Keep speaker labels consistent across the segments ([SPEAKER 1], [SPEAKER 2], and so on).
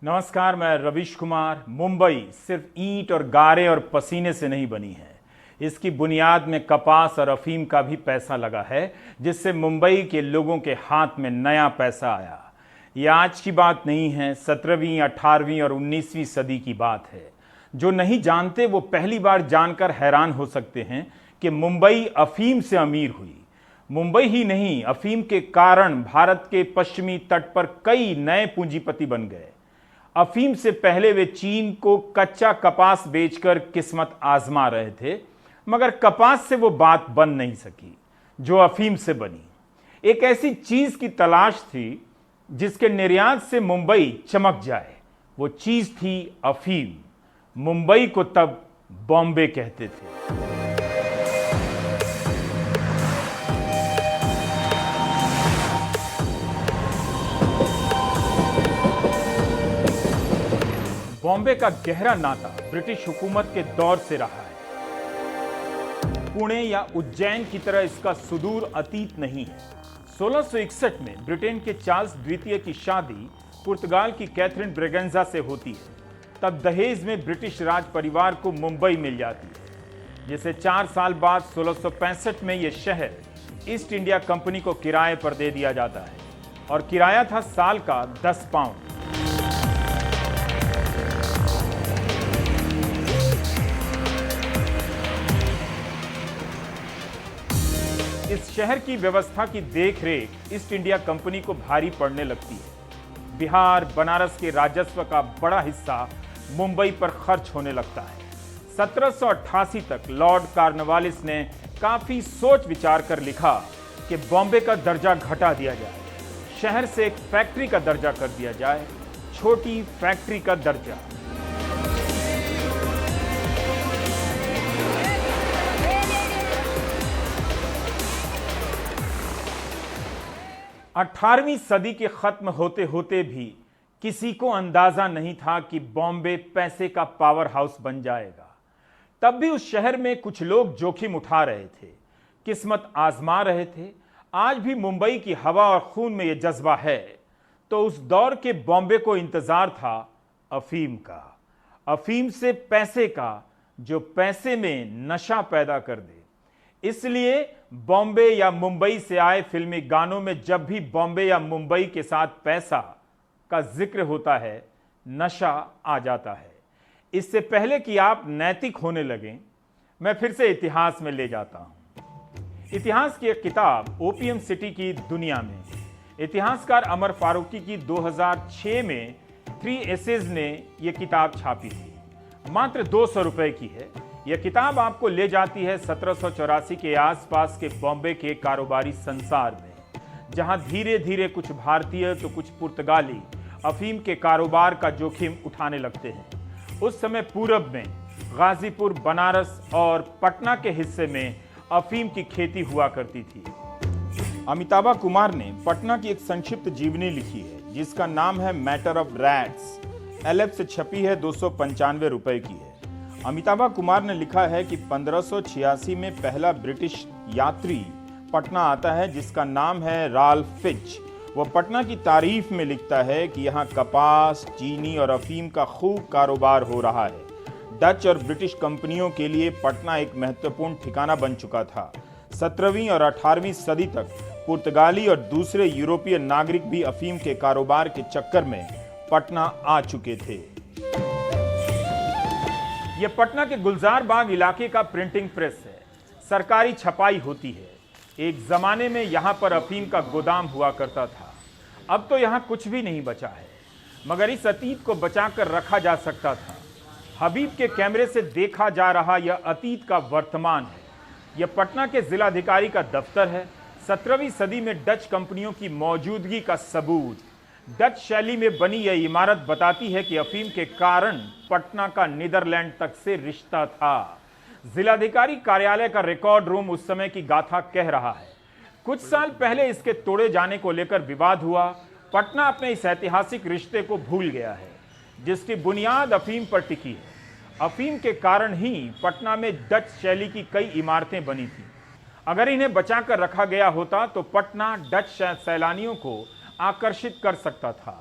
[SPEAKER 1] नमस्कार, मैं रवीश कुमार। मुंबई सिर्फ ईंट और गारे और पसीने से नहीं बनी है। इसकी बुनियाद में कपास और अफीम का भी पैसा लगा है, जिससे मुंबई के लोगों के हाथ में नया पैसा आया। ये आज की बात नहीं है, 17वीं, 18वीं और 19वीं सदी की बात है। जो नहीं जानते वो पहली बार जानकर हैरान हो सकते हैं कि मुंबई अफीम से अमीर हुई। मुंबई ही नहीं, अफीम के कारण भारत के पश्चिमी तट पर कई नए पूंजीपति बन गए। अफीम से पहले वे चीन को कच्चा कपास बेचकर किस्मत आजमा रहे थे, मगर कपास से वो बात बन नहीं सकी जो अफीम से बनी। एक ऐसी चीज की तलाश थी जिसके निर्यात से मुंबई चमक जाए। वो चीज थी अफीम। मुंबई को तब बॉम्बे कहते थे। बॉम्बे का गहरा नाता ब्रिटिश हुकूमत के दौर से रहा है। पुणे या उज्जैन की तरह इसका सुदूर अतीत नहीं है। 1661 में ब्रिटेन के चार्ल्स द्वितीय की शादी पुर्तगाल की कैथरीन ब्रेगेंजा से होती है। तब दहेज में ब्रिटिश राज परिवार को मुंबई मिल जाती है, जिसे 4 साल बाद 1665 में यह शहर ईस्ट इंडिया कंपनी को किराए पर दे दिया जाता है और किराया था साल का 10 पाउंड। इस शहर की व्यवस्था की देखरेख ईस्ट इंडिया कंपनी को भारी पड़ने लगती है। बिहार, बनारस के राजस्व का बड़ा हिस्सा मुंबई पर खर्च होने लगता है। 1788 तक लॉर्ड कॉर्नवालिस ने काफी सोच विचार कर लिखा कि बॉम्बे का दर्जा घटा दिया जाए, शहर से एक फैक्ट्री का दर्जा कर दिया जाए, छोटी फैक्ट्री का दर्जा। अठारहवीं सदी के खत्म होते होते भी किसी को अंदाजा नहीं था कि बॉम्बे पैसे का पावर हाउस बन जाएगा। तब भी उस शहर में कुछ लोग जोखिम उठा रहे थे, किस्मत आजमा रहे थे। आज भी मुंबई की हवा और खून में यह जज्बा है। तो उस दौर के बॉम्बे को इंतजार था अफीम का, अफीम से पैसे का, जो पैसे में नशा पैदा कर दे। इसलिए बॉम्बे या मुंबई से आए फिल्मी गानों में जब भी बॉम्बे या मुंबई के साथ पैसा का जिक्र होता है, नशा आ जाता है। इससे पहले कि आप नैतिक होने लगें, मैं फिर से इतिहास में ले जाता हूं। इतिहास की एक किताब ओपियम सिटी की दुनिया में इतिहासकार अमर फारूकी की 2006 में 3 एसेज ने यह किताब छापी थी। मात्र 200 रुपए की है। यह किताब आपको ले जाती है 1784 के आसपास के बॉम्बे के कारोबारी संसार में, जहां धीरे धीरे कुछ भारतीय तो कुछ पुर्तगाली अफीम के कारोबार का जोखिम उठाने लगते हैं। उस समय पूरब में गाजीपुर, बनारस और पटना के हिस्से में अफीम की खेती हुआ करती थी। अमिताभ कुमार ने पटना की एक संक्षिप्त जीवनी लिखी है जिसका नाम है मैटर ऑफ रैट्स। LF से छपी है, 295 रुपए की है। अमिताभ कुमार ने लिखा है कि 1586 में पहला ब्रिटिश यात्री पटना आता है जिसका नाम है राल्फ फिच। वह पटना की तारीफ में लिखता है कि यहाँ कपास, चीनी और अफीम का खूब कारोबार हो रहा है। डच और ब्रिटिश कंपनियों के लिए पटना एक महत्वपूर्ण ठिकाना बन चुका था। 17वीं और 18वीं सदी तक पुर्तगाली और दूसरे यूरोपीय नागरिक भी अफीम के कारोबार के चक्कर में पटना आ चुके थे। यह पटना के गुलजार बाग इलाके का प्रिंटिंग प्रेस है। सरकारी छपाई होती है। एक जमाने में यहां पर अफीम का गोदाम हुआ करता था। अब तो यहां कुछ भी नहीं बचा है, मगर इस अतीत को बचाकर रखा जा सकता था। हबीब के कैमरे से देखा जा रहा यह अतीत का वर्तमान है। यह पटना के जिलाधिकारी का दफ्तर है। 17वीं सदी में डच कंपनियों की मौजूदगी का सबूत डच शैली में बनी यह इमारत बताती है कि अफीम के कारण पटना का नीदरलैंड तक से रिश्ता था। जिलाधिकारी कार्यालय का रिकॉर्ड रूम उस समय की गाथा कह रहा है। कुछ साल पहले इसके तोड़े जाने को लेकर विवाद हुआ। पटना अपने इस ऐतिहासिक रिश्ते को भूल गया है, जिसकी बुनियाद अफीम पर टिकी है। अफीम के कारण ही पटना में डच शैली की कई इमारतें बनी थी। अगर इन्हें बचाकर रखा गया होता तो पटना डच सैलानियों को आकर्षित कर सकता था।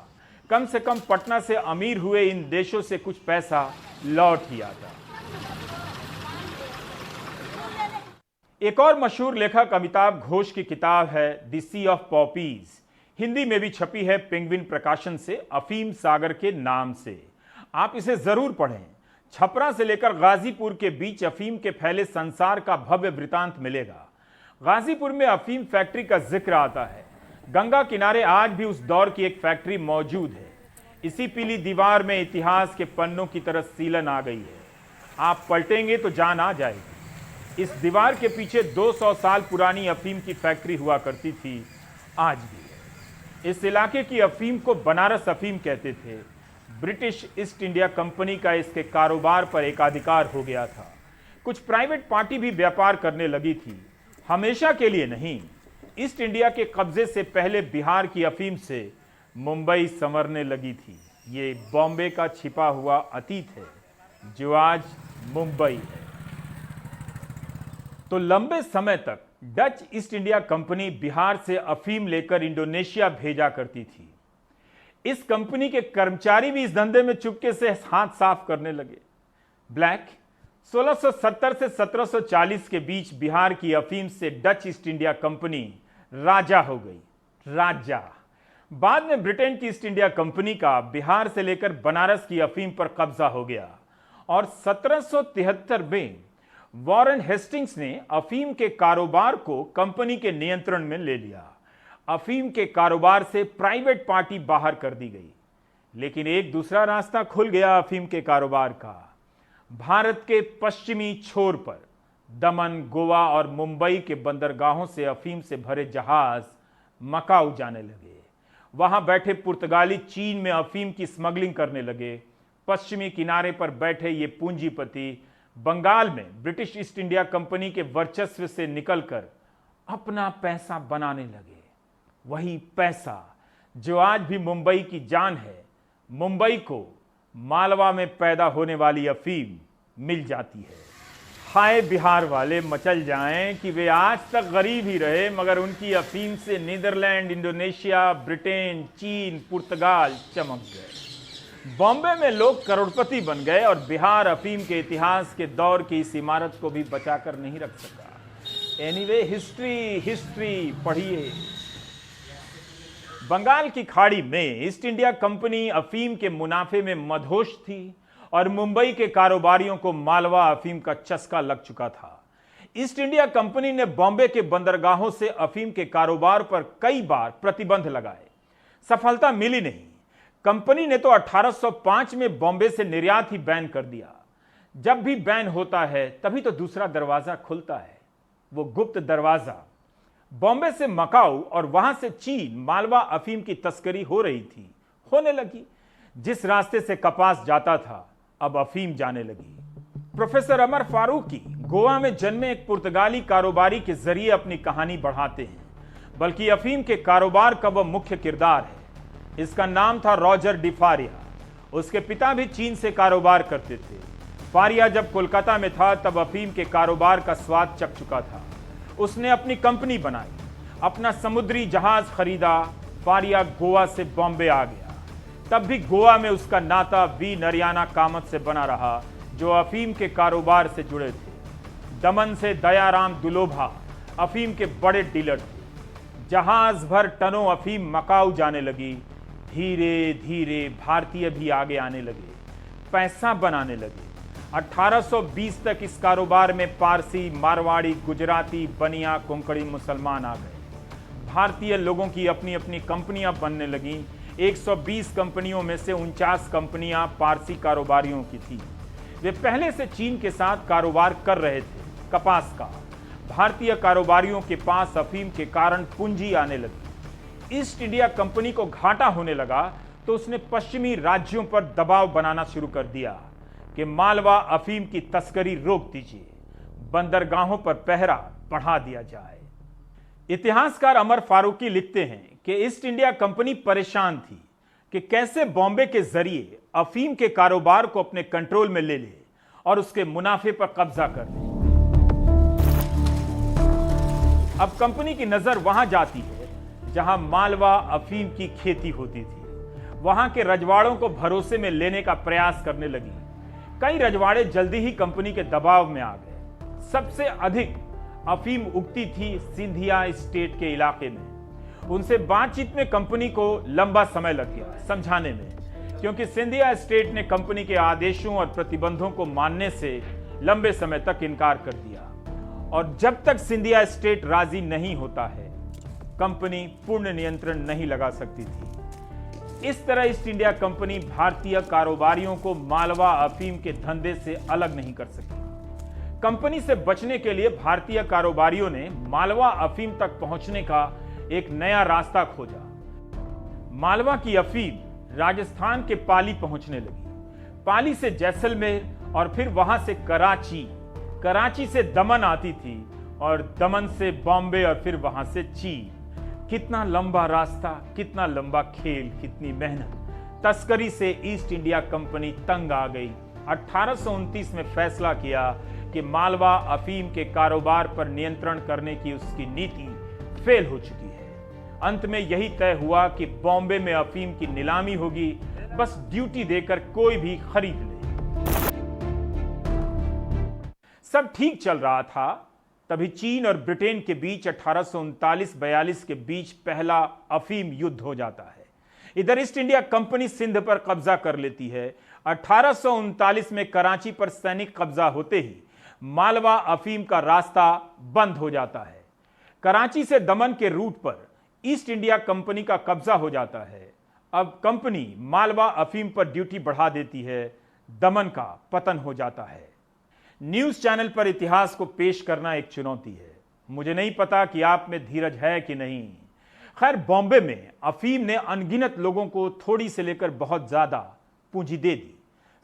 [SPEAKER 1] कम से कम पटना से अमीर हुए इन देशों से कुछ पैसा लौट ही आता। एक और मशहूर लेखक अमिताभ घोष की किताब है the Sea of Poppies, Hindi में भी छपी है पेंगुइन प्रकाशन से, अफीम सागर के नाम से। आप इसे जरूर पढ़ें। छपरा से लेकर गाजीपुर के बीच अफीम के फैले संसार का भव्य वृतांत मिलेगा। गाजीपुर में अफीम फैक्ट्री का जिक्र आता है। गंगा किनारे आज भी उस दौर की एक फैक्ट्री मौजूद है। इसी पीली दीवार में इतिहास के पन्नों की तरह सीलन आ गई है। आप पलटेंगे तो जान आ जाएगी। इस दीवार के पीछे 200 साल पुरानी अफीम की फैक्ट्री हुआ करती थी, आज भी। इस इलाके की अफीम को बनारस अफीम कहते थे। ब्रिटिश ईस्ट इंडिया कंपनी का इसके कारोबार पर एकाधिकार हो गया था। कुछ प्राइवेट पार्टी भी व्यापार करने लगी थी, हमेशा के लिए नहीं। ईस्ट इंडिया के कब्जे से पहले बिहार की अफीम से मुंबई संवरने लगी थी। ये बॉम्बे का छिपा हुआ अतीत है जो आज मुंबई है। तो लंबे समय तक Dutch east India company Bihar से अफीम लेकर इंडोनेशिया भेजा करती थी। इस कंपनी के कर्मचारी भी इस धंधे में चुपके से हाथ साफ करने लगे। ब्लैक 1670 से 1740 के बीच बिहार की अफीम से डच ईस्ट इंडिया कंपनी राजा हो गई। राजा। बाद में ब्रिटेन की ईस्ट इंडिया कंपनी का बिहार से लेकर बनारस की अफीम पर कब्जा हो गया और 1773 में वॉरेन हेस्टिंग्स ने अफीम के कारोबार को कंपनी के नियंत्रण में ले लिया। अफीम के कारोबार से प्राइवेट पार्टी बाहर कर दी गई। लेकिन एक दूसरा रास्ता खुल गया अफीम के कारोबार का। भारत के पश्चिमी छोर पर दमन, गोवा और मुंबई के बंदरगाहों से अफीम से भरे जहाज मकाऊ जाने लगे। वहां बैठे पुर्तगाली चीन में अफीम की स्मगलिंग करने लगे। पश्चिमी किनारे पर बैठे ये पूंजीपति बंगाल में ब्रिटिश ईस्ट इंडिया कंपनी के वर्चस्व से निकलकर अपना पैसा बनाने लगे। वही पैसा जो आज भी मुंबई की जान है। मुंबई को मालवा में पैदा होने वाली अफीम मिल जाती है। हाय बिहार वाले मचल जाएं कि वे आज तक गरीब ही रहे, मगर उनकी अफीम से नीदरलैंड, इंडोनेशिया, ब्रिटेन, चीन, पुर्तगाल चमक गए। बॉम्बे में लोग करोड़पति बन गए और बिहार अफीम के इतिहास के दौर की इस इमारत को भी बचाकर नहीं रख सका। एनीवे, हिस्ट्री पढ़िए। बंगाल की खाड़ी में ईस्ट इंडिया कंपनी अफीम के मुनाफे में मदहोश थी और मुंबई के कारोबारियों को मालवा अफीम का चस्का लग चुका था। ईस्ट इंडिया कंपनी ने बॉम्बे के बंदरगाहों से अफीम के कारोबार पर कई बार प्रतिबंध लगाए, सफलता मिली नहीं। कंपनी ने तो 1805 में बॉम्बे से निर्यात ही बैन कर दिया। जब भी बैन होता है तभी तो दूसरा दरवाजा खुलता है, वो गुप्त दरवाजा। बॉम्बे से मकाऊ और वहां से चीन मालवा अफीम की तस्करी हो रही थी, होने लगी। जिस रास्ते से कपास जाता था अब अफीम जाने लगी। प्रोफेसर अमर फारूकी गोवा में जन्मे एक पुर्तगाली कारोबारी के जरिए अपनी कहानी बढ़ाते हैं, बल्कि अफीम के कारोबार का वह मुख्य किरदार है। इसका नाम था रॉजर डी फारिया। उसके पिता भी चीन से कारोबार करते थे। फारिया जब कोलकाता में था तब अफीम के कारोबार का स्वाद चख चुका था। उसने अपनी कंपनी बनाई, अपना समुद्री जहाज खरीदा। फारिया गोवा से बॉम्बे आ गया। तब भी गोवा में उसका नाता वी नरियाना कामत से बना रहा, जो अफीम के कारोबार से जुड़े थे। दमन से दयाराम दुलोभा अफीम के बड़े डीलर थे। जहाज भर टनों अफीम मकाऊ जाने लगी। धीरे धीरे भारतीय भी आगे आने लगे, पैसा बनाने लगे। 1820 तक इस कारोबार में पारसी, मारवाड़ी, गुजराती, बनिया, कोंकणी मुसलमान आ गए। भारतीय लोगों की अपनी अपनी कंपनियां बनने लगीं। 120 कंपनियों में से 49 कंपनियां पारसी कारोबारियों की थी। वे पहले से चीन के साथ कारोबार कर रहे थे, कपास का। भारतीय कारोबारियों के पास अफीम के कारण पूंजी आने लगी। ईस्ट इंडिया कंपनी को घाटा होने लगा तो उसने पश्चिमी राज्यों पर दबाव बनाना शुरू कर दिया कि मालवा अफीम की तस्करी रोक दीजिए, बंदरगाहों पर पहरा बढ़ा दिया जाए। इतिहासकार अमर फारूकी लिखते हैं कि ईस्ट इंडिया कंपनी परेशान थी कि कैसे बॉम्बे के जरिए अफीम के कारोबार को अपने कंट्रोल में ले ले और उसके मुनाफे पर कब्जा कर ले। अब कंपनी की नजर वहां जाती है जहां मालवा अफीम की खेती होती थी। वहां के रजवाड़ों को भरोसे में लेने का प्रयास करने लगी। कई रजवाड़े जल्दी ही कंपनी के दबाव में आ गए। सबसे अधिक अफीम उगती थी सिंधिया स्टेट के इलाके में। उनसे बातचीत में कंपनी को लंबा समय लग गया समझाने में, क्योंकि सिंधिया स्टेट ने कंपनी के आदेशों और प्रतिबंधों को मानने से लंबे समय तक इनकार कर दिया। और जब तक सिंधिया स्टेट राजी नहीं होता है, कंपनी पूर्ण नियंत्रण नहीं लगा सकती थी। इस तरह ईस्ट इंडिया कंपनी भारतीय कारोबारियों को मालवा अफीम के धंधे से अलग नहीं कर सकी। कंपनी से बचने के लिए भारतीय कारोबारियों ने मालवा अफीम तक पहुंचने का एक नया रास्ता खोजा। मालवा की अफीम राजस्थान के पाली पहुंचने लगी। पाली से जैसलमेर और फिर वहां से कराची, कराची से दमन आती थी और दमन से बॉम्बे और फिर वहां से चीन। कितना लंबा रास्ता, कितना लंबा खेल, कितनी मेहनत। तस्करी से ईस्ट इंडिया कंपनी तंग आ गई। 1829 में फैसला किया कि मालवा अफीम के कारोबार पर नियंत्रण करने की उसकी नीति फेल हो चुकी है। अंत में यही तय हुआ कि बॉम्बे में अफीम की नीलामी होगी, बस ड्यूटी देकर कोई भी खरीद ले। सब ठीक चल रहा था, तभी चीन और ब्रिटेन के बीच 1839-42 के बीच पहला अफीम युद्ध हो जाता है। इधर ईस्ट इंडिया कंपनी सिंध पर कब्जा कर लेती है। 1839 में कराची पर सैनिक कब्जा होते ही मालवा अफीम का रास्ता बंद हो जाता है। कराची से दमन के रूट पर ईस्ट इंडिया कंपनी का कब्जा हो जाता है। अब कंपनी मालवा अफीम पर ड्यूटी बढ़ा देती है। दमन का पतन हो जाता है। न्यूज चैनल पर इतिहास को पेश करना एक चुनौती है। मुझे नहीं पता कि आप में धीरज है कि नहीं। खैर, बॉम्बे में अफीम ने अनगिनत लोगों को थोड़ी से लेकर बहुत ज्यादा पूंजी दे दी।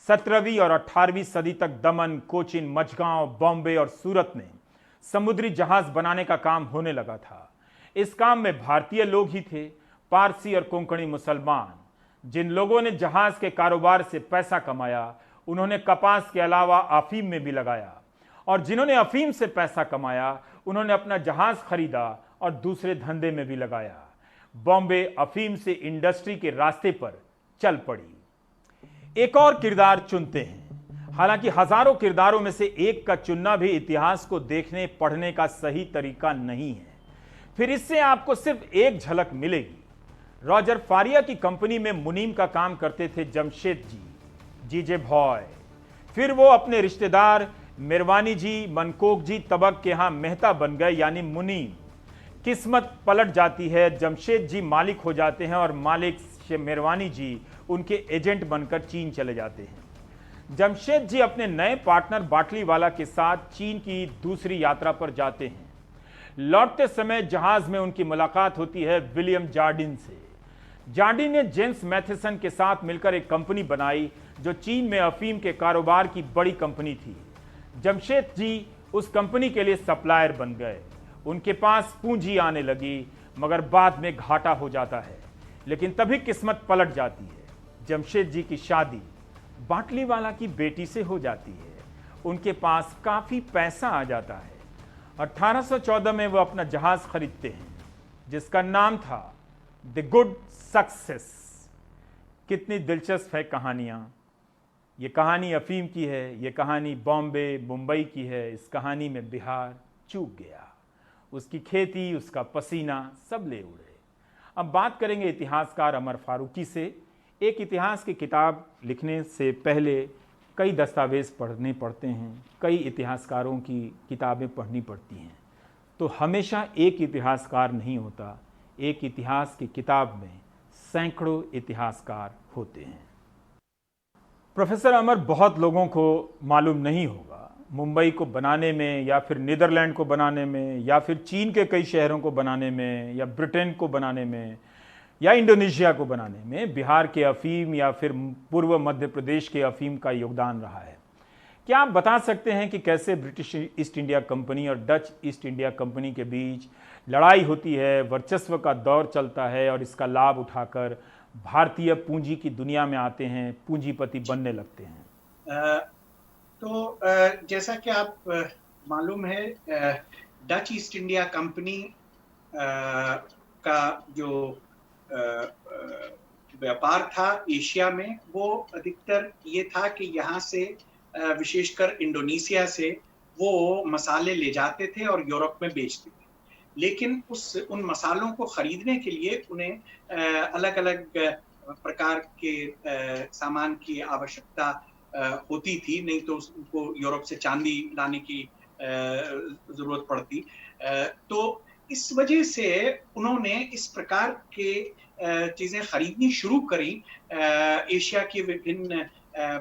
[SPEAKER 1] 17वीं और 18वीं सदी तक दमन, कोचिन, मझगांव, बॉम्बे और सूरत में समुद्री जहाज बनाने का काम होने लगा था। इस काम में भारतीय लोग ही थे, पारसी और कोंकणी मुसलमान। जिन लोगों ने जहाज के कारोबार से पैसा कमाया, उन्होंने कपास के अलावा अफीम में भी लगाया, और जिन्होंने अफीम से पैसा कमाया, उन्होंने अपना जहाज खरीदा और दूसरे धंधे में भी लगाया। बॉम्बे अफीम से इंडस्ट्री के रास्ते पर चल पड़ी। एक और किरदार चुनते हैं। हालांकि हजारों किरदारों में से एक का चुनना भी इतिहास को देखने पढ़ने का सही तरीका नहीं है। फिर इससे आपको सिर्फ एक झलक मिलेगी। रॉजर फारिया की कंपनी में मुनीम का काम करते थे जमशेद जी, जीजे भॉय। फिर वो अपने रिश्तेदार मिरवानी जी, मनकोक जी तबक के यहां मेहता बन गए, यानी मुनीम। किस्मत पलट जाती है। जमशेद जी मालिक हो जाते हैं और मालिक से मिरवानी जी उनके एजेंट बनकर चीन चले जाते हैं। जमशेद जी अपने नए पार्टनर बाटलीवाला के साथ चीन की दूसरी यात्रा पर जाते हैं। लौटते समय जहाज में उनकी मुलाकात होती है विलियम जार्डिन से। जार्डिन ने जेम्स मैथेसन के साथ मिलकर एक कंपनी बनाई जो चीन में अफीम के कारोबार की बड़ी कंपनी थी। जमशेद जी उस कंपनी के लिए सप्लायर बन गए। उनके पास पूंजी आने लगी, मगर बाद में घाटा हो जाता है। लेकिन तभी किस्मत पलट जाती है। जमशेद जी की शादी बाटलीवाला की बेटी से हो जाती है। उनके पास काफी पैसा आ जाता है। 1814 में वो अपना जहाज खरीदते हैं, जिसका नाम था द गुड सक्सेस। कितनी दिलचस्प है कहानियां। ये कहानी अफीम की है, ये कहानी बॉम्बे, मुंबई की है। इस कहानी में बिहार चूक गया, उसकी खेती, उसका पसीना सब ले उड़े। अब बात करेंगे इतिहासकार अमर फारूकी से। एक इतिहास की किताब लिखने से पहले कई दस्तावेज पढ़ने पड़ते हैं, कई इतिहासकारों की किताबें पढ़नी पड़ती हैं। तो हमेशा एक इतिहासकार नहीं होता। एक इतिहास की किताब में सैकड़ों इतिहासकार होते हैं। प्रोफेसर अमर, बहुत लोगों को मालूम नहीं होगा, मुंबई को बनाने में या फिर नीदरलैंड को बनाने में या फिर चीन के कई शहरों को बनाने में या ब्रिटेन को बनाने में या इंडोनेशिया को बनाने में बिहार के अफीम या फिर पूर्व मध्य प्रदेश के अफीम का योगदान रहा है। क्या आप बता सकते हैं कि कैसे ब्रिटिश ईस्ट इंडिया कंपनी और डच ईस्ट इंडिया कंपनी के बीच लड़ाई होती है, वर्चस्व का दौर चलता है और इसका लाभ उठाकर भारतीय पूंजी की दुनिया में आते हैं, पूंजीपति बनने लगते हैं?
[SPEAKER 2] जैसा कि आप मालूम है, डच ईस्ट इंडिया कंपनी का जो व्यापार था एशिया में वो अधिकतर ये था कि यहाँ से विशेषकर इंडोनेशिया से वो मसाले ले जाते थे और यूरोप में बेचते थे। लेकिन उन मसालों को खरीदने के लिए उन्हें अलग-अलग प्रकार के सामान की आवश्यकता होती थी, नहीं तो उनको यूरोप से चांदी लाने की ज़रूरत पड़ती। तो इस वजह से उन्होंने इस प्रकार के चीज़ें खरीदनी शुरू करी एशिया के विभिन्न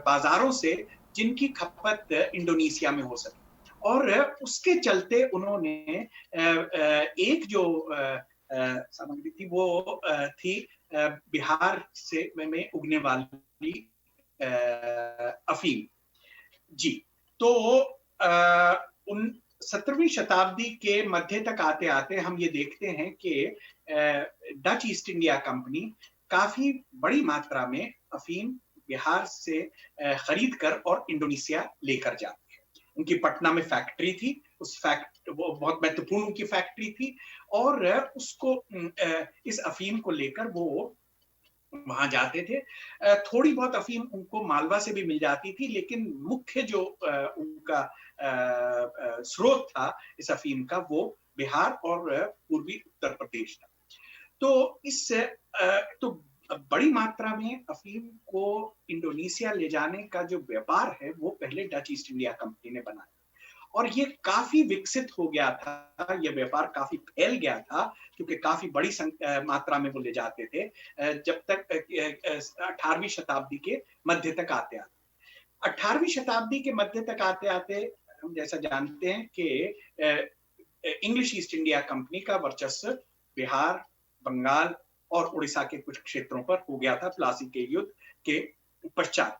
[SPEAKER 2] बाज़ारों से, जिनकी खपत इंडोनेशिया में हो सके। और उसके चलते उन्होंने एक जो सामग्री थी वो थी बिहार से में उगने वाली अफीम। जी, तो उन 17वीं शताब्दी के मध्य तक आते-आते हम ये देखते हैं कि डच ईस्ट इंडिया कंपनी काफ़ी बड़ी मात्रा में अफीम बिहार से खरीद कर और इंडोनेशिया लेकर जाती है। उनकी पटना में फैक्ट्री थी, वो बहुत महत्वपूर्ण उनकी फैक्ट्री थी और उसको इस अफीम को लेकर वो वहां जाते थे। थोड़ी बहुत अफीम उनको मालवा से भी मिल जाती थी, लेकिन मुख्य जो उनका स्रोत था इस अफीम का वो बिहार और पूर्वी उत्तर प्रदेश था। तो तो बड़ी मात्रा में अफीम को इंडोनेशिया ले जाने का जो व्यापार है वो पहले डच ईस्ट इंडिया कंपनी ने बनाया और ये काफी विकसित हो गया था, ये व्यापार काफी फैल गया था क्योंकि काफी बड़ी मात्रा में वो ले जाते थे जब तक 18वीं शताब्दी के मध्य तक आते 18वीं शताब्दी के मध्य तक आते हम जैसा जानते हैं कि इंग्लिश ईस्ट इंडिया कंपनी का वर्चस्व बिहार, बंगाल और उड़ीसा के कुछ क्षेत्रों पर हो गया था प्लासी के युद्ध के पश्चात।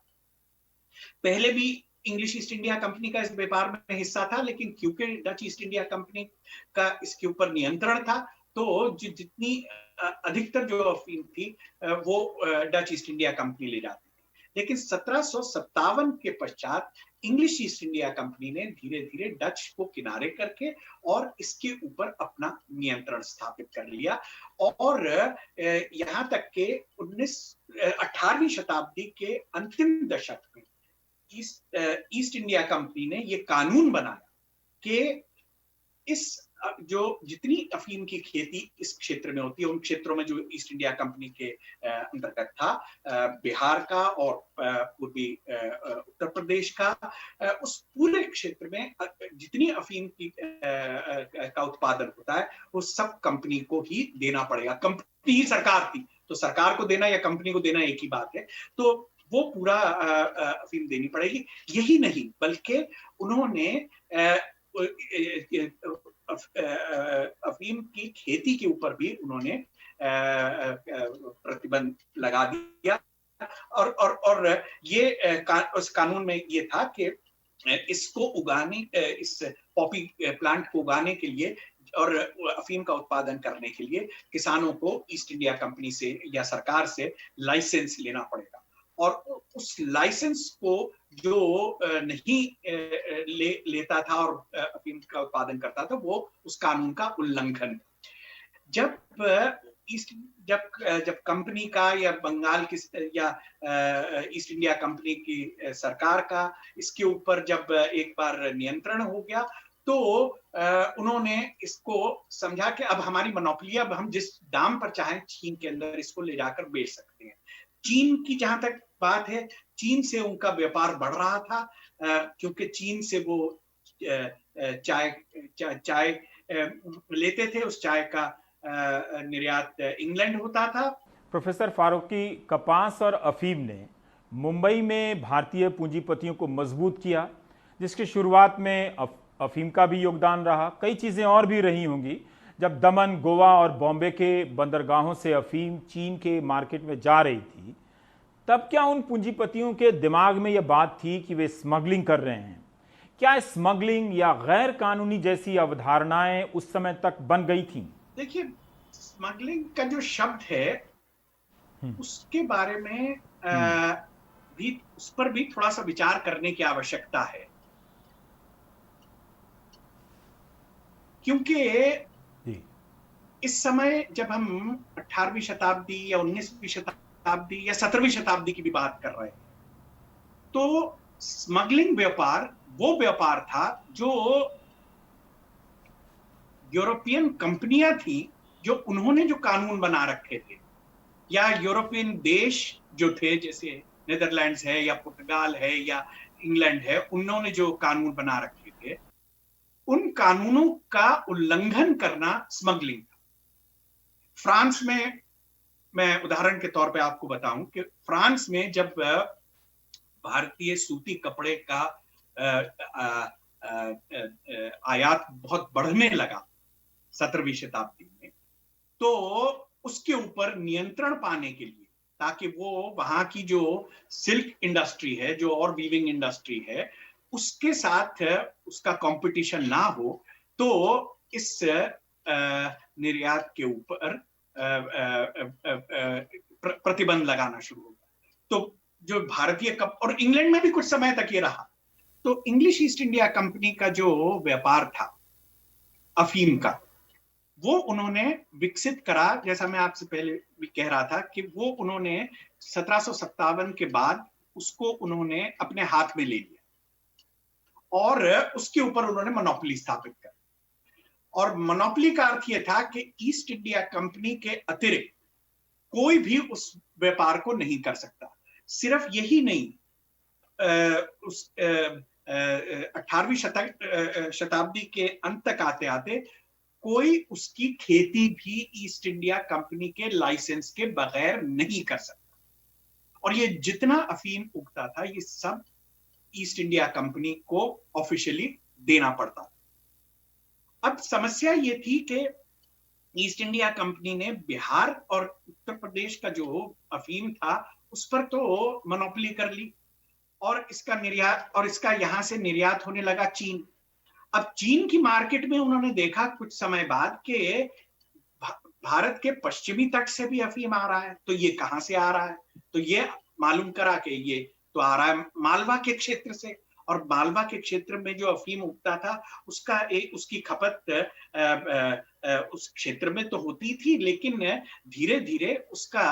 [SPEAKER 2] पहले भी इंग्लिश ईस्ट इंडिया कंपनी का इस व्यापार में हिस्सा था, लेकिन क्योंकि डच ईस्ट इंडिया कंपनी का इसके ऊपर नियंत्रण था, तो जितनी अधिकतर जो अफीम थी वो डच ईस्ट इंडिया कंपनी ले जाती थी। लेकिन 1757 के पश्चात इंग्लिश ईस्ट इंडिया कंपनी ने धीरे-धीरे डच को किनारे करके और इसके ऊपर अपना नियंत्रण स्थापित कर लिया और यहाँ तक के 18वीं शताब्दी के अंतिम दशक में ईस्ट इंडिया कंपनी ने ये कानून बनाया कि इस जो जितनी अफीम की खेती इस क्षेत्र में होती है, उन क्षेत्रों में जो ईस्ट इंडिया कंपनी के अंतर्गत था, बिहार का और पूर्वी उत्तर प्रदेश का, उस पूरे क्षेत्र में जितनी अफीम की का उत्पादन होता है वो सब कंपनी को ही देना पड़ेगा। कंपनी ही सरकार थी, तो सरकार को देना या कंपनी को देना एक ही बात है। तो वो पूरा अफीम देनी पड़ेगी। यही नहीं बल्कि उन्होंने अफीम की खेती के ऊपर भी उन्होंने प्रतिबंध लगा दिया और ये उस कानून में ये था कि इसको उगाने इस पॉपी प्लांट को उगाने के लिए और अफीम का उत्पादन करने के लिए किसानों को ईस्ट इंडिया कंपनी से या सरकार से लाइसेंस लेना पड़ेगा और उस लाइसेंस को जो नहीं लेता था और अफीम का उत्पादन करता था वो उस कानून का उल्लंघन। जब कंपनी का या बंगाल की या ईस्ट इंडिया कंपनी की सरकार का इसके ऊपर जब एक बार नियंत्रण हो गया तो उन्होंने इसको समझा कि अब हमारी मोनोपोली, अब हम जिस दाम पर चाहें चीन के अंदर इसको ले जाकर बेच सकते हैं। चीन की जहां तक बात है, चीन से उनका व्यापार बढ़ रहा था क्योंकि चीन से वो चाय लेते थे, उस चाय का निर्यात इंग्लैंड होता था।
[SPEAKER 1] प्रोफेसर फारूकी, कपास और अफीम ने मुंबई में भारतीय पूंजीपतियों को मजबूत किया, जिसकी शुरुआत में अफीम का भी योगदान रहा। कई चीज़ें और भी रही होंगी। जब दमन, गोवा और बॉम्बे के बंदरगाहों से अफीम चीन के मार्केट में जा रही थी, तब क्या उन पूंजीपतियों के दिमाग में यह बात थी कि वे स्मगलिंग कर रहे हैं? क्या स्मगलिंग या गैर कानूनी जैसी अवधारणाएं उस समय तक बन गई थीं?
[SPEAKER 2] देखिए, स्मगलिंग का जो शब्द है उसके बारे में भी उस पर भी थोड़ा सा विचार करने की आवश्यकता है, क्योंकि इस समय जब हम 18वीं शताब्दी या 19वीं शताब्दी शताब्दी या 17वीं शताब्दी की भी बात कर रहे हैं। तो स्मगलिंग व्यापार वो व्यापार था जो यूरोपियन कंपनियां थी, जो उन्होंने जो कानून बना रखे थे, या यूरोपियन देश जो थे, जैसे नीदरलैंड्स है या पुर्तगाल है या इंग्लैंड है, उन्होंने जो कानून बना रखे थे, उन कानूनों का उल्लंघन करना स्मगलिंग था। फ्रांस में, मैं उदाहरण के तौर पे आपको बताऊं कि फ्रांस में जब भारतीय सूती कपड़े का आयात बहुत बढ़ने लगा 17वीं शताब्दी में, तो उसके ऊपर नियंत्रण पाने के लिए, ताकि वो वहां की जो सिल्क इंडस्ट्री है, जो और वीविंग इंडस्ट्री है, उसके साथ उसका कंपटीशन ना हो, तो इस निर्यात के ऊपर प्रतिबंध लगाना शुरू हो गया। तो जो भारतीय कप, और इंग्लैंड में भी कुछ समय तक ये रहा, तो इंग्लिश ईस्ट इंडिया कंपनी का जो व्यापार था अफीम का, वो उन्होंने विकसित करा। जैसा मैं आपसे पहले भी कह रहा था कि वो उन्होंने 1757 के बाद उसको उन्होंने अपने हाथ में ले लिया और उसके ऊपर उन्होंने मोनोपोली स्थापित कर। और मोनोपोली का अर्थ यह था कि ईस्ट इंडिया कंपनी के अतिरिक्त कोई भी उस व्यापार को नहीं कर सकता। सिर्फ यही नहीं, उस 18वीं शताब्दी के अंत तक आते आते कोई उसकी खेती भी ईस्ट इंडिया कंपनी के लाइसेंस के बगैर नहीं कर सकता। और ये जितना अफीम उगता था, ये सब ईस्ट इंडिया कंपनी को ऑफिशियली देना पड़ता था। अब समस्या ये थी कि ईस्ट इंडिया कंपनी ने बिहार और उत्तर प्रदेश का जो अफीम था, उस पर तो मोनोपोली कर ली, और इसका निर्यात, और इसका यहां से निर्यात होने लगा चीन। अब चीन की मार्केट में उन्होंने देखा कुछ समय बाद कि भारत के पश्चिमी तट से भी अफीम आ रहा है, तो ये कहां से आ रहा है? तो ये मालूम करा कि ये तो आ रहा है मालवा के क्षेत्र से। और मालवा के क्षेत्र में जो अफीम उगता था, उसकी खपत उस क्षेत्र में तो होती थी, लेकिन धीरे धीरे उसका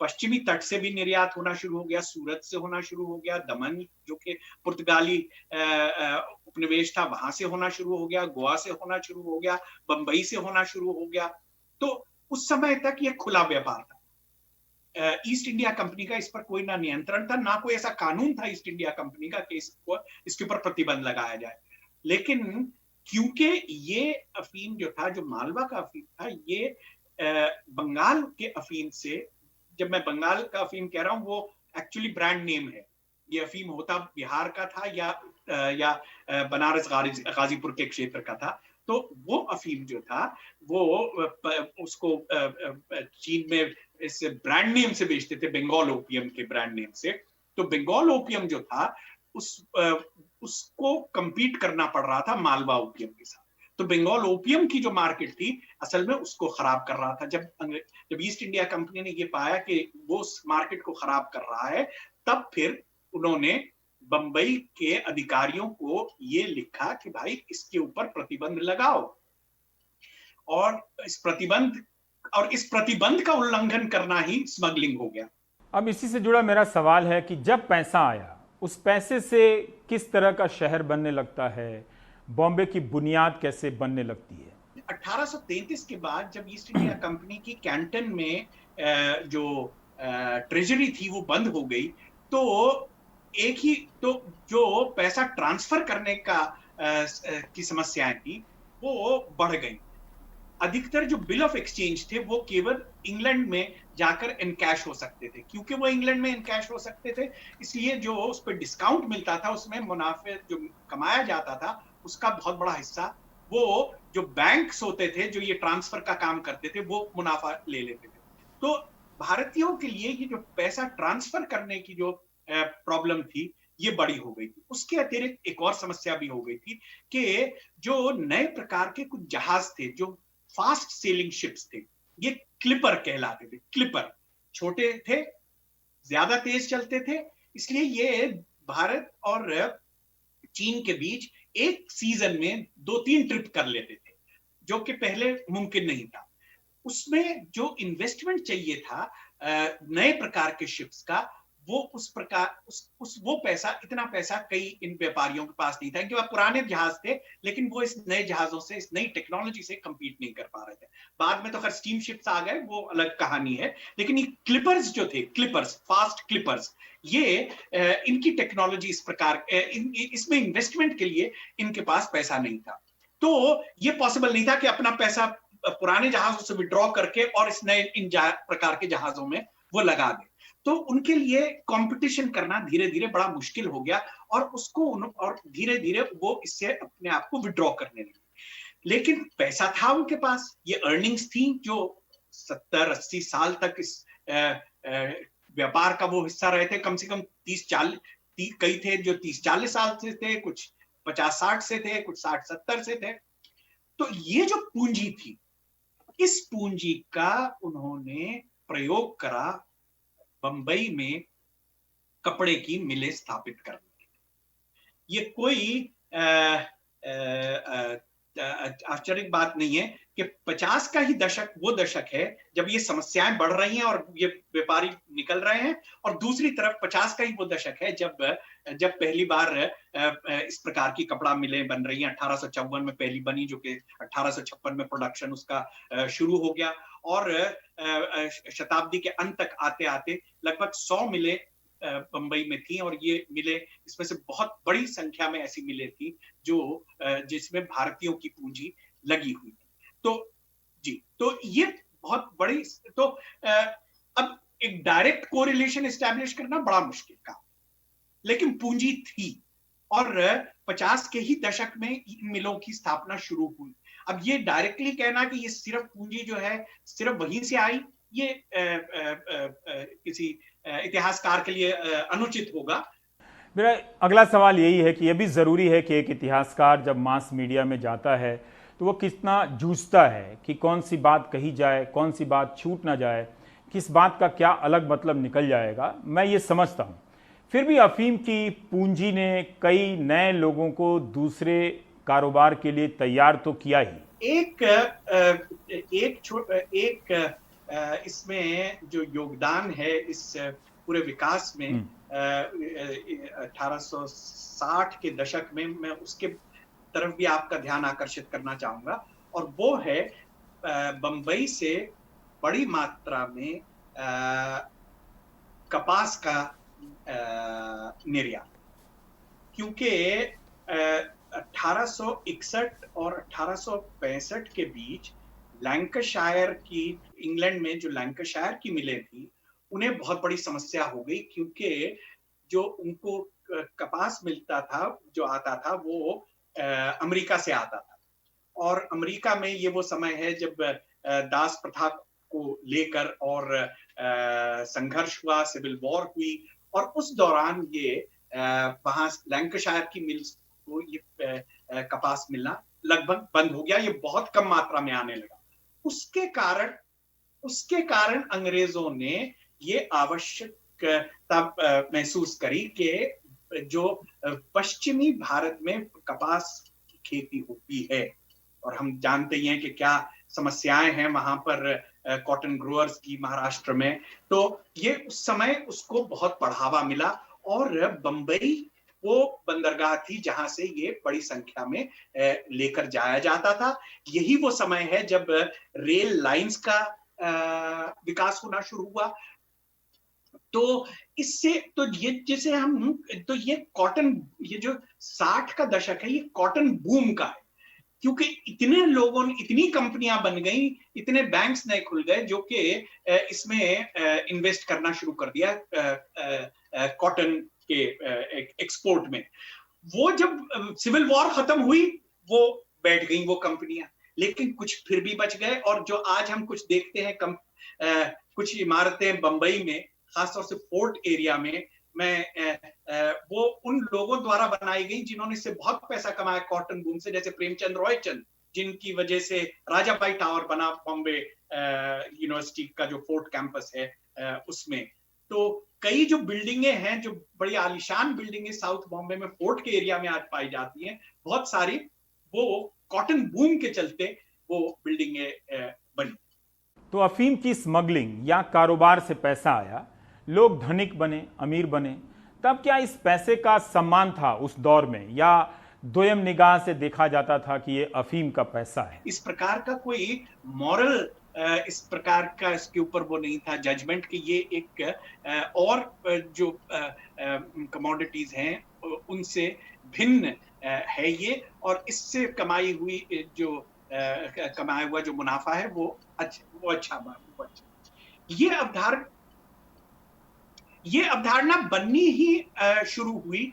[SPEAKER 2] पश्चिमी तट से भी निर्यात होना शुरू हो गया, सूरत से होना शुरू हो गया, दमन जो कि पुर्तगाली उपनिवेश था वहां से होना शुरू हो गया, गोवा से होना शुरू हो गया, बंबई से होना शुरू हो गया। तो उस समय तक ये खुला व्यापार था। ईस्ट इंडिया कंपनी का इस पर कोई ना नियंत्रण था, ना कोई ऐसा कानून था ईस्ट इंडिया कंपनी का कि इसके ऊपर प्रतिबंध लगाया जाए। लेकिन क्योंकि ये अफीम जो था, जो मालवा का अफीम था, ये बंगाल के अफीम से, जब मैं बंगाल का अफीम कह रहा हूं, वो एक्चुअली ब्रांड नेम है। ये अफीम होता बिहार का था या बनारस गाजीपुर के क्षेत्र का था। तो वो अफीम जो था, वो उसको चीन में इस ब्रांड नेम से बेचते थे, बंगाल ओपियम के ब्रांड नेम से। तो बंगाल ओपियम जो था, उसको कंपीट करना पड़ रहा था मालवा ओपियम के साथ। तो बंगाल ओपियम की जो मार्केट थी, असल में उसको खराब कर रहा था। जब ईस्ट इंडिया कंपनी ने ये पाया कि वो उस मार्केट को खराब कर रहा है, तब फिर उन्होंने बंबई के अधिकारियों को ये लिखा कि भाई इसके ऊपर प्रतिबंध लगाओ। और इस प्रतिबंध का उल्लंघन करना ही स्मगलिंग हो गया।
[SPEAKER 1] अब इसी से जुड़ा मेरा सवाल है कि जब पैसा आया, उस पैसे से किस तरह का शहर बनने लगता है, बॉम्बे की बुनियाद कैसे बनने लगती है?
[SPEAKER 2] 1833 के बाद जब ईस्ट इंडिया कंपनी की कैंटन में जो ट्रेजरी थी वो बंद हो गई, तो एक ही तो जो पैसा ट्रांसफर करने का की समस्याएं थी, वो बढ़ गई। अधिकतर जो बिल ऑफ एक्सचेंज थे, वो केवल इंग्लैंड में जाकर इनकैश हो सकते थे। क्योंकि वो इंग्लैंड में इनकैश हो सकते थे, इसलिए जो उस पर डिस्काउंट मिलता था, उसमें मुनाफे जो कमाया जाता था, उसका बहुत बड़ा हिस्सा वो जो बैंक्स होते थे, जो ये ट्रांसफर का काम करते थे, वो मुनाफा ले लेते थे। तो भारतीयों के लिए ये जो पैसा ट्रांसफर करने की जो प्रॉब्लम थी, ये बड़ी हो गई थी। उसके अतिरिक्त एक और समस्या भी हो गई थी कि जो नए प्रकार के कुछ जहाज थे, जो फास्ट सेलिंग शिप्स थे, ये क्लिपर कहलाते थे। क्लिपर छोटे थे, ज्यादा तेज चलते थे, इसलिए ये भारत और चीन के बीच एक सीजन में 2-3 ट्रिप कर लेते थे, जो कि पहले मुमकिन नहीं था। उसमें जो इन्वेस्टमेंट चाहिए था नए प्रकार के शिप्स का, वो उस प्रकार वो पैसा, इतना पैसा कई इन व्यापारियों के पास नहीं था, क्योंकि वह पुराने जहाज थे, लेकिन वो इस नए जहाजों से, इस नई टेक्नोलॉजी से कम्पीट नहीं कर पा रहे थे। बाद में तो खैर स्टीम शिप्स आ गए, वो अलग कहानी है, लेकिन ये क्लिपर्स जो थे, क्लिपर्स, फास्ट क्लिपर्स, ये इनकी टेक्नोलॉजी इस प्रकार, इसमें इन्वेस्टमेंट के लिए इनके पास पैसा नहीं था। तो ये पॉसिबल नहीं था कि अपना पैसा पुराने जहाजों से विड्रॉ करके और इस नए इन प्रकार के जहाजों में वो लगा दे। तो उनके लिए कंपटीशन करना धीरे धीरे बड़ा मुश्किल हो गया, और उसको और धीरे धीरे वो इससे अपने आप को विड्रॉ करने लगे। लेकिन पैसा था उनके पास, ये अर्निंग्स थी जो 70-80 साल तक इस व्यापार का वो हिस्सा रहे थे। कम से कम 30-40, कई थे जो 30-40 साल से थे, कुछ 50-60 से थे, कुछ 60-70 से थे। तो ये जो पूंजी थी, इस पूंजी का उन्होंने प्रयोग करा बंबई में कपड़े की मिलें स्थापित करने के लिए। ये कोई आश्चर्य की बात नहीं है कि 50 का ही दशक वो दशक है जब ये समस्याएं बढ़ रही हैं और ये व्यापारी निकल रहे हैं, और दूसरी तरफ 50 का ही वो दशक है जब पहली बार इस प्रकार की कपड़ा मिलें बन रही हैं। 1854 में पहली बनी, जो कि 1856 में प्रोडक्शन उसका शुरू हो गया, और शताब्दी के अंत तक आते आते लगभग 100 मिलें बंबई में थी, और ये मिलें, इसमें से बहुत बड़ी संख्या में ऐसी मिलें थी जो जिसमें भारतीयों की पूंजी लगी हुई थी। तो जी, तो ये बहुत बड़ी, तो अब एक डायरेक्ट कोरिलेशन एस्टैब्लिश करना बड़ा मुश्किल काम, लेकिन पूंजी थी, और 50 के ही दशक में इन मिलों की स्थापना शुरू हुई। अब ये डायरेक्टली कहना कि ये सिर्फ पूंजी जो है सिर्फ वहीं से आई, ये किसी इतिहासकार के लिए अनुचित होगा।
[SPEAKER 1] मेरा अगला सवाल यही है कि यह भी ज़रूरी है कि एक इतिहासकार जब मास मीडिया में जाता है तो वो कितना जूझता है कि कौन सी बात कही जाए, कौन सी बात छूट ना जाए, किस बात का क्या अलग मतलब निकल जाएगा। मैं ये समझता हूँ, फिर भी अफीम की पूंजी ने कई नए लोगों को दूसरे कारोबार के लिए तैयार तो किया ही।
[SPEAKER 2] इसमें जो योगदान है इस पूरे विकास में 1860 के दशक में, मैं उसके तरफ भी आपका ध्यान आकर्षित करना चाहूंगा, और वो है बंबई से बड़ी मात्रा में कपास का निर्यात, क्योंकि 1861 और 1865 के बीच लैंकाशायर की, इंग्लैंड में जो लैंकाशायर की मिलें थी, उन्हें बहुत बड़ी समस्या हो गई, क्योंकि जो उनको कपास मिलता था, जो आता था, वो अमेरिका से आता था, और अमेरिका में ये वो समय है जब दास प्रथा को लेकर और संघर्ष हुआ, सिविल वॉर हुई, और उस दौरान ये वहां लैंकाशायर की मिल्स को ये कपास मिलना लगभग बंद हो गया, ये बहुत कम मात्रा में आने लगा। उसके कारण अंग्रेजों ने ये आवश्यकता महसूस करी कि जो पश्चिमी भारत में कपास की खेती होती है, और हम जानते ही हैं कि क्या समस्याएं हैं वहां पर कॉटन ग्रोअर्स की महाराष्ट्र में, तो ये उस समय उसको बहुत बढ़ावा मिला, और बंबई वो बंदरगाह थी जहां से ये बड़ी संख्या में लेकर जाया जाता था। यही वो समय है जब रेल लाइंस का विकास होना शुरू हुआ। तो इससे, तो ये जैसे हम, तो ये कॉटन, ये जो 60 का दशक है, ये कॉटन बूम का है, क्योंकि इतने लोगों ने, इतनी कंपनियां बन गई, इतने बैंक्स नए खुल गए जो कि इसमें इन्वेस्ट करना शुरू कर दिया कॉटन के एक्सपोर्ट में। वो जब सिविल वॉर खत्म हुई, वो बैठ गई वो कंपनियां, लेकिन कुछ फिर भी बच गए, और जो आज हम कुछ देखते हैं कुछ इमारतें बंबई में, खासतौर से फोर्ट एरिया में, वो उन लोगों द्वारा बनाई गई जिन्होंने इससे बहुत पैसा कमाया कॉटन बूम से, जैसे प्रेमचंद रॉयचंद, जिनकी वजह से राजाबाई टावर बना बॉम्बे यूनिवर्सिटी का जो फोर्ट कैंपस है उसमें। तो कई जो बिल्डिंगें हैं, जो बड़ी आलीशान बिल्डिंगें साउथ बॉम्बे में फोर्ट के एरिया में आज पाई जाती हैं, बहुत सारी वो कॉटन बूम के चलते वो बिल्डिंगें बनी।
[SPEAKER 1] तो अफीम की स्मगलिंग या कारोबार से पैसा आया, लोग धनिक बने, अमीर बने। तब क्या इस पैसे का सम्मान था उस दौर में, या दोयम निगाह से देखा जाता था कि ये अफीम का पैसा है?
[SPEAKER 2] इस प्रकार का कोई मॉरल इस प्रकार का इसके ऊपर वो नहीं था जजमेंट कि ये एक और जो कमोडिटीज हैं उनसे भिन्न है ये, और इससे कमाई हुई जो कमाया हुआ जो मुनाफा है वो अच्छा। ये अवधारणा बननी ही शुरू हुई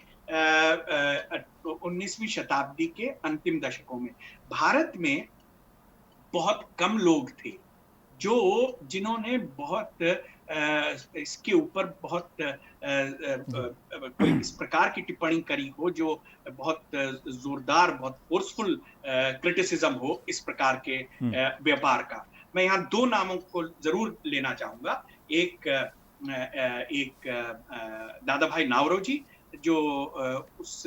[SPEAKER 2] 19वीं शताब्दी के अंतिम दशकों में। भारत में बहुत कम लोग थे जिन्होंने बहुत इसके ऊपर बहुत कोई इस प्रकार की टिप्पणी करी हो जो बहुत जोरदार, बहुत फोर्सफुल क्रिटिसिज्म हो इस प्रकार के व्यापार का। मैं यहाँ दो नामों को जरूर लेना चाहूंगा। एक दादा भाई नावरोजी, जो उस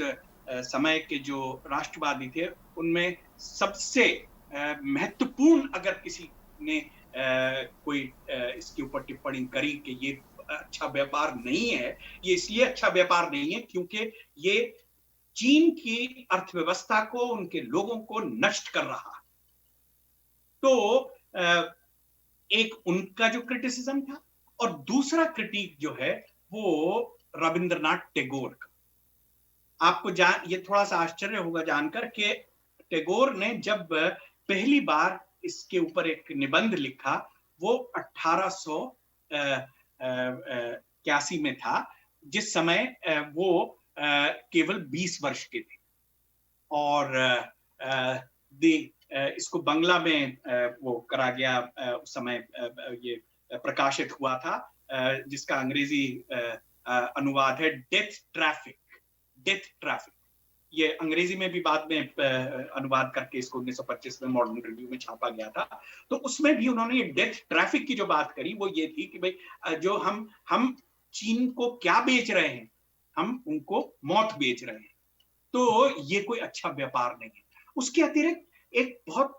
[SPEAKER 2] समय के जो राष्ट्रवादी थे उनमें सबसे महत्वपूर्ण, अगर किसी ने कोई इसके ऊपर टिप्पणी करी कि ये अच्छा व्यापार नहीं है, ये इसलिए अच्छा व्यापार नहीं है क्योंकि ये चीन की अर्थव्यवस्था को, उनके लोगों को नष्ट कर रहा है। तो एक उनका जो क्रिटिसिज्म था, और दूसरा क्रिटिक जो है वो रविंद्रनाथ टैगोर का। आपको ये थोड़ा सा आश्चर्य होगा जानकर कि टैगोर ने जब पहली बार इसके ऊपर एक निबंध लिखा वो 1881 में था, जिस समय वो केवल 20 वर्ष के थे। और इसको बंगला में वो करा गया, उस समय ये प्रकाशित हुआ था, जिसका अंग्रेजी अनुवाद है डेथ ट्रैफिक। ये अंग्रेजी में भी बाद में अनुवाद करके इसको 1925 में मॉडर्न रिव्यू में छापा गया था। तो उसमें भी उन्होंने ये डेथ ट्रैफिक की जो बात करी वो ये थी कि भाई जो हम चीन को क्या बेच रहे हैं, हम उनको मौत बेच रहे हैं, तो ये कोई अच्छा व्यापार नहीं है। उसके अतिरिक्त एक बहुत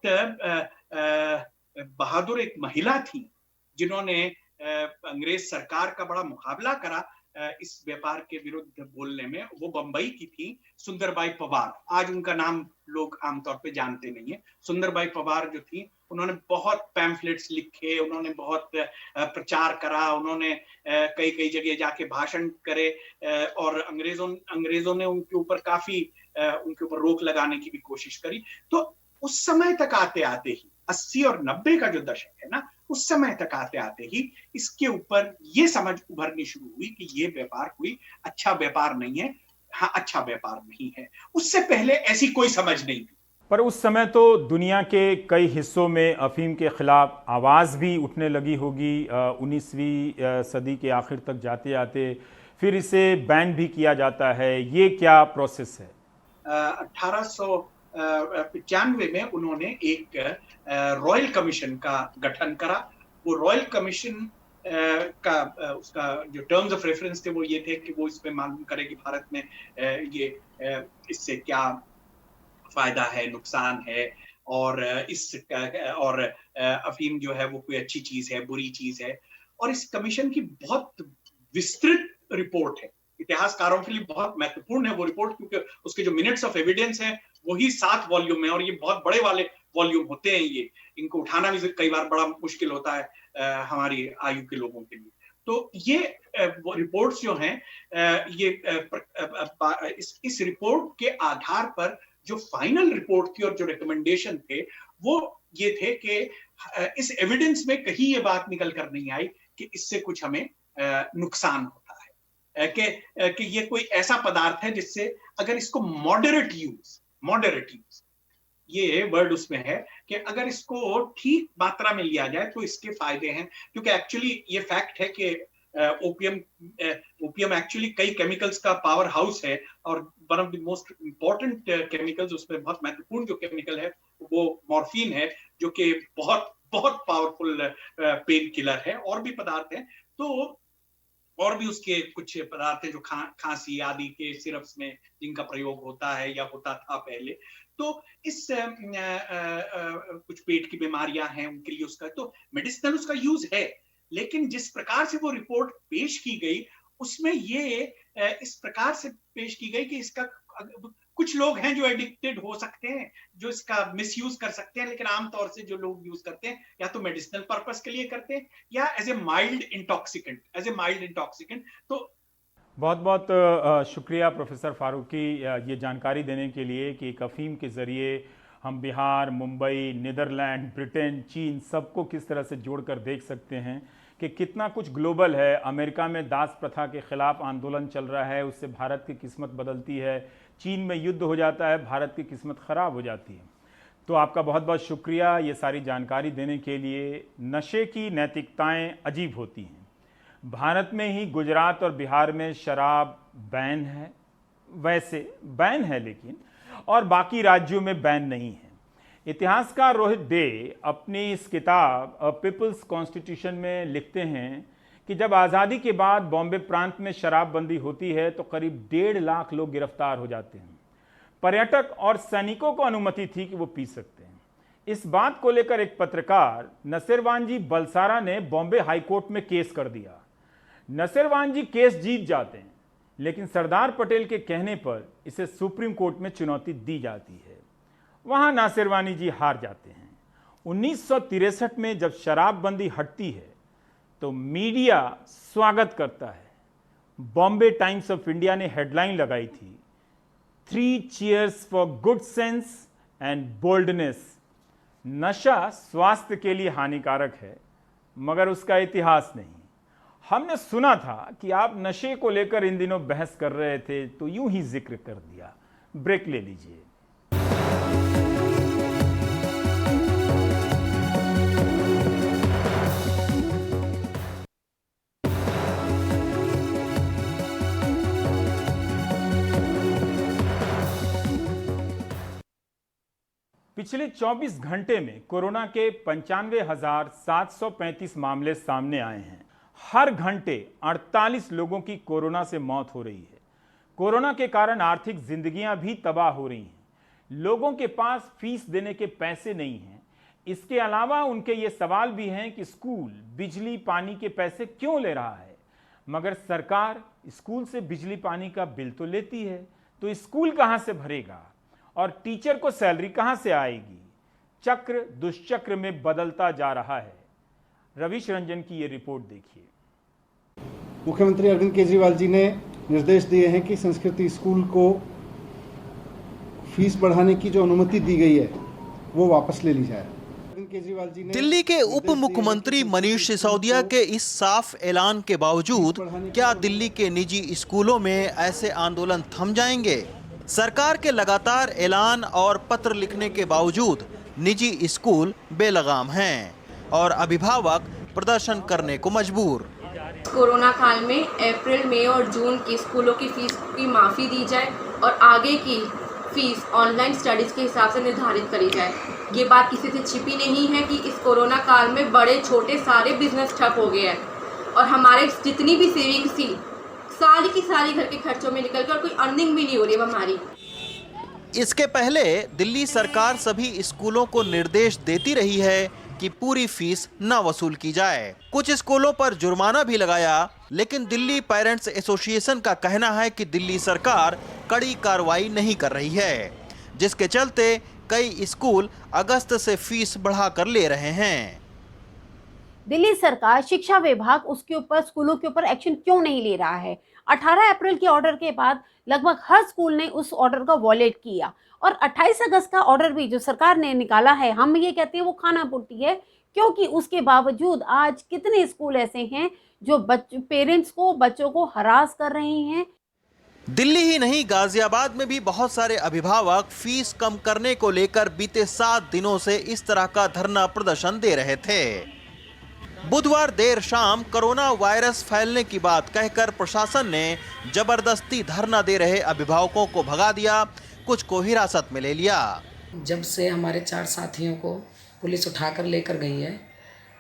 [SPEAKER 2] बहादुर एक महिला थी जिन्होंने अंग्रेज सरकार का बड़ा मुकाबला करा इस व्यापार के विरुद्ध बोलने में। वो बंबई की थी, सुंदरबाई पवार। आज उनका नाम लोग आमतौर पे जानते नहीं है। सुंदरबाई पवार जो थी, उन्होंने बहुत पैम्फलेट्स लिखे, उन्होंने बहुत प्रचार करा, उन्होंने कई कई जगह जाके भाषण करे, और अंग्रेजों ने उनके ऊपर काफी उनके ऊपर रोक लगाने की भी कोशिश करी। तो उस समय तक आते आते ही 80 और 90 का जो दशक है ना, उस समय तक आते आते ही इसके ऊपर ये समझ उभरनी शुरू हुई कि ये व्यापार कोई अच्छा व्यापार नहीं है। हाँ, अच्छा व्यापार नहीं है। उससे पहले ऐसी कोई समझ नहीं थी।
[SPEAKER 1] पर उस समय तो दुनिया के कई हिस्सों में अफीम के खिलाफ आवाज भी उठने लगी होगी। 19वीं सदी के आखिर तक जाते आते फिर इसे बैन भी किया जाता है। ये क्या प्रोसेस है?
[SPEAKER 2] 1895 में उन्होंने एक रॉयल कमीशन का गठन करा। वो रॉयल कमीशन का उसका जो टर्म्स ऑफ रेफरेंस थे वो ये थे कि वो इस पे मालूम करे कि भारत में ये इससे क्या फायदा है, नुकसान है, और और अफीम जो है वो कोई अच्छी चीज है, बुरी चीज है। और इस कमीशन की बहुत विस्तृत रिपोर्ट है, इतिहासकारों के लिए बहुत महत्वपूर्ण है वो रिपोर्ट, क्योंकि उसके जो मिनट्स ऑफ एविडेंस हैं वही 7 वॉल्यूम में, और ये बहुत बड़े वाले वॉल्यूम होते हैं। ये इनको उठाना भी कई बार बड़ा मुश्किल होता है हमारी आयु के लोगों के लिए। तो ये रिपोर्ट्स जो हैं, ये इस रिपोर्ट के आधार पर जो फाइनल रिपोर्ट थी और जो रिकमेंडेशन थे वो ये थे कि इस एविडेंस में कहीं ये बात निकल कर नहीं आई कि इससे कुछ हमें नुकसान होता है, कि ये कोई ऐसा पदार्थ है जिससे अगर इसको मॉडरेट यूज, ये वर्ड उसमें है कि अगर इसको ठीक मात्रा में लिया जाए तो इसके फायदे हैं। क्योंकि एक्चुअली ये फैक्ट है कि ओपियम एक्चुअली कई केमिकल्स का पावर हाउस है, और one of the most important chemicals, उसमें बहुत महत्वपूर्ण जो केमिकल है वो मॉर्फिन है, जो कि बहुत बहुत पावरफुल पेन किलर है। और भी पदार्थ हैं, तो और भी उसके कुछ पदार्थ हैं जो खांसी आदि के सिरप्स में जिनका प्रयोग होता है या होता था पहले। तो इस कुछ पेट की बीमारियां हैं उनके लिए उसका तो मेडिसिनल उसका यूज है, लेकिन जिस प्रकार से वो रिपोर्ट पेश की गई उसमें ये इस प्रकार से पेश की गई कि इसका कुछ लोग हैं जो एडिक्टेड हो सकते हैं, जो इसका मिसयूज कर सकते हैं, लेकिन आमतौर से जो लोग यूज करते हैं या तो मेडिसिनल पर्पस के लिए करते हैं या एज ए माइल्ड इंटॉक्सिकेंट। तो
[SPEAKER 1] बहुत बहुत शुक्रिया प्रोफेसर फारूकी ये जानकारी देने के लिए कि एक अफीम के ज़रिए हम बिहार, मुंबई, नीदरलैंड, ब्रिटेन, चीन सबको किस तरह से जोड़कर देख सकते हैं कि कितना कुछ ग्लोबल है। अमेरिका में दास प्रथा के खिलाफ आंदोलन चल रहा है, उससे भारत की किस्मत बदलती है। चीन में युद्ध हो जाता है, भारत की किस्मत ख़राब हो जाती है। तो आपका बहुत बहुत शुक्रिया ये सारी जानकारी देने के लिए। नशे की नैतिकताएं अजीब होती हैं। भारत में ही गुजरात और बिहार में शराब बैन है, वैसे बैन है लेकिन, और बाकी राज्यों में बैन नहीं है। इतिहासकार रोहित डे अपनी इस किताब अ पीपल्स कॉन्स्टिट्यूशन में लिखते हैं कि जब आज़ादी के बाद बॉम्बे प्रांत में शराबबंदी होती है तो करीब 1.5 लाख लोग गिरफ्तार हो जाते हैं। पर्यटक और सैनिकों को अनुमति थी कि वो पी सकते हैं। इस बात को लेकर एक पत्रकार नसीरवानजी बलसारा ने बॉम्बे हाईकोर्ट में केस कर दिया। नसीरवानजी केस जीत जाते हैं, लेकिन सरदार पटेल के कहने पर इसे सुप्रीम कोर्ट में चुनौती दी जाती है। वहां नासिरवानी जी हार जाते हैं। 1963 में जब शराबबंदी हटती है तो मीडिया स्वागत करता है। बॉम्बे टाइम्स ऑफ इंडिया ने हेडलाइन लगाई थी, 3 cheers for good sense and boldness. नशा स्वास्थ्य के लिए हानिकारक है, मगर उसका इतिहास नहीं। हमने सुना था कि आप नशे को लेकर इन दिनों बहस कर रहे थे, तो यूं ही जिक्र कर दिया। ब्रेक ले लीजिए। पिछले 24 घंटे में कोरोना के 95,735 मामले सामने आए हैं। हर घंटे 48 लोगों की कोरोना से मौत हो रही है। कोरोना के कारण आर्थिक जिंदगियां भी तबाह हो रही हैं। लोगों के पास फीस देने के पैसे नहीं हैं। इसके अलावा उनके ये सवाल भी हैं कि स्कूल बिजली पानी के पैसे क्यों ले रहा है, मगर सरकार स्कूल से बिजली पानी का बिल तो लेती है, तो स्कूल कहां से भरेगा और टीचर को सैलरी कहां से आएगी। चक्र दुष्चक्र में बदलता जा रहा है। रविश रंजन की ये रिपोर्ट देखिए।
[SPEAKER 3] मुख्यमंत्री अरविंद केजरीवाल जी ने निर्देश दिए हैं कि संस्कृति स्कूल को फीस बढ़ाने की जो अनुमति दी गई है वो वापस ले ली जाए।
[SPEAKER 4] दिल्ली के उप मुख्यमंत्री मनीष सिसोदिया के इस साफ ऐलान के बावजूद क्या दिल्ली के निजी स्कूलों में ऐसे आंदोलन थम जाएंगे? सरकार के लगातार ऐलान और पत्र लिखने के बावजूद निजी स्कूल बेलगाम हैं और अभिभावक प्रदर्शन करने को मजबूर।
[SPEAKER 5] कोरोना काल में अप्रैल, मई और जून की स्कूलों की फीस की माफ़ी दी जाए और आगे की फीस ऑनलाइन स्टडीज़ के हिसाब से निर्धारित करी जाए। ये बात किसी से छिपी नहीं है कि इस कोरोना काल में बड़े छोटे सारे बिजनेस ठप हो गए हैं और हमारे जितनी भी सेविंग्स थी सारी की सारी घर के खर्चों में निकल कर और कोई अर्निंग भी नहीं हो रही है हमारी।
[SPEAKER 4] इसके पहले दिल्ली सरकार सभी स्कूलों को निर्देश देती रही है कि पूरी फीस न वसूल की जाए। कुछ स्कूलों पर जुर्माना भी लगाया, लेकिन दिल्ली पेरेंट्स एसोसिएशन का कहना है कि दिल्ली सरकार कड़ी कार्रवाई नहीं कर रही है, जिसके चलते कई स्कूल अगस्त से फीस बढ़ाकर ले रहे हैं।
[SPEAKER 6] दिल्ली सरकार, शिक्षा विभाग उसके ऊपर, स्कूलों के ऊपर एक्शन क्यों नहीं ले रहा है? 18 अप्रैल के ऑर्डर के बाद लगभग हर स्कूल ने उस ऑर्डर का वॉलेट किया और 28 अगस्त का ऑर्डर भी जो सरकार ने निकाला है, हम ये कहते हैं वो खाना पुट्टी है, क्योंकि उसके बावजूद आज कितने स्कूल ऐसे हैं जो पेरेंट्स को, बच्चों को हरास कर रहे हैं।
[SPEAKER 4] दिल्ली ही नहीं, गाजियाबाद में भी बहुत सारे अभिभावक फीस कम करने को लेकर बीते 7 दिनों से इस तरह का धरना प्रदर्शन दे रहे थे। बुधवार देर शाम कोरोना वायरस फैलने की बात कहकर प्रशासन ने जबरदस्ती धरना दे रहे अभिभावकों को भगा दिया, कुछ को हिरासत में ले लिया।
[SPEAKER 7] जब से हमारे 4 साथियों को पुलिस उठाकर लेकर गई है,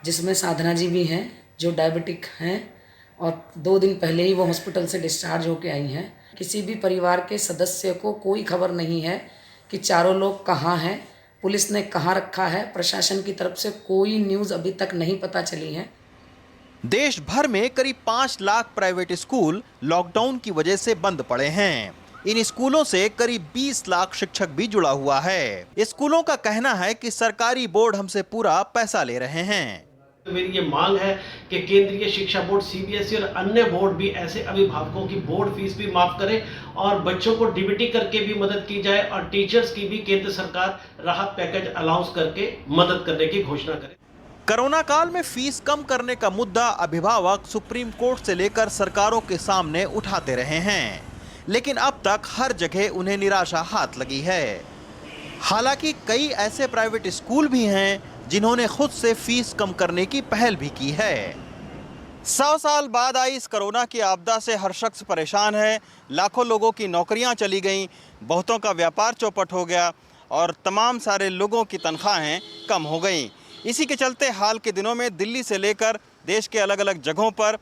[SPEAKER 7] जिसमें साधना जी भी हैं जो डायबिटिक हैं और 2 दिन पहले ही वो हॉस्पिटल से डिस्चार्ज होकर आई हैं। किसी भी परिवार के सदस्य को कोई खबर नहीं है कि चारों लोग कहाँ हैं, पुलिस ने कहाँ रखा है, प्रशासन की तरफ से कोई न्यूज़ अभी तक नहीं पता चली है।
[SPEAKER 4] देश भर में करीब 5 लाख प्राइवेट स्कूल लॉकडाउन की वजह से बंद पड़े हैं। इन स्कूलों से करीब 20 लाख शिक्षक भी जुड़ा हुआ है। स्कूलों का कहना है कि सरकारी बोर्ड हमसे पूरा पैसा ले रहे हैं।
[SPEAKER 8] तो मेरी ये मांग है कि केंद्रीय शिक्षा बोर्ड सीबीएसई और अन्य बोर्ड भी ऐसे अभिभावकों की बोर्ड फीस भी माफ करे और बच्चों को डीबीटी करके भी मदद की जाए और टीचर्स की भी केंद्र सरकार राहत पैकेज अलाउंस करके मदद करने की घोषणा करे।
[SPEAKER 4] कोरोना काल में फीस कम करने का मुद्दा अभिभावक सुप्रीम कोर्ट से लेकर सरकारों के सामने उठाते रहे हैं, लेकिन अब तक हर जगह उन्हें निराशा हाथ लगी है। हालांकि कई ऐसे प्राइवेट स्कूल भी हैं जिन्होंने खुद से फीस कम करने की पहल भी की है। 100 साल बाद आई इस कोरोना की आपदा से हर शख्स परेशान है। लाखों लोगों की नौकरियां चली गईं, बहुतों का व्यापार चौपट हो गया और तमाम सारे लोगों की तनख्वाहें कम हो गईं। इसी के चलते हाल के दिनों में दिल्ली से लेकर देश के अलग अलग जगहों पर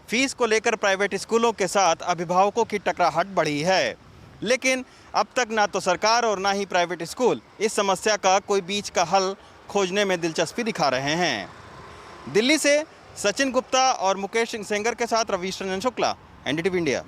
[SPEAKER 4] फीस को लेकर प्राइवेट स्कूलों के साथ अभिभावकों की टकराहट बढ़ी है। लेकिन अब तक ना तो सरकार और ना ही प्राइवेट स्कूल इस समस्या का कोई बीच का हल खोजने में दिलचस्पी दिखा रहे हैं। दिल्ली से सचिन गुप्ता और मुकेश सिंह सेंगर के साथ रवीश रंजन शुक्ला, एनडीटीवी इंडिया।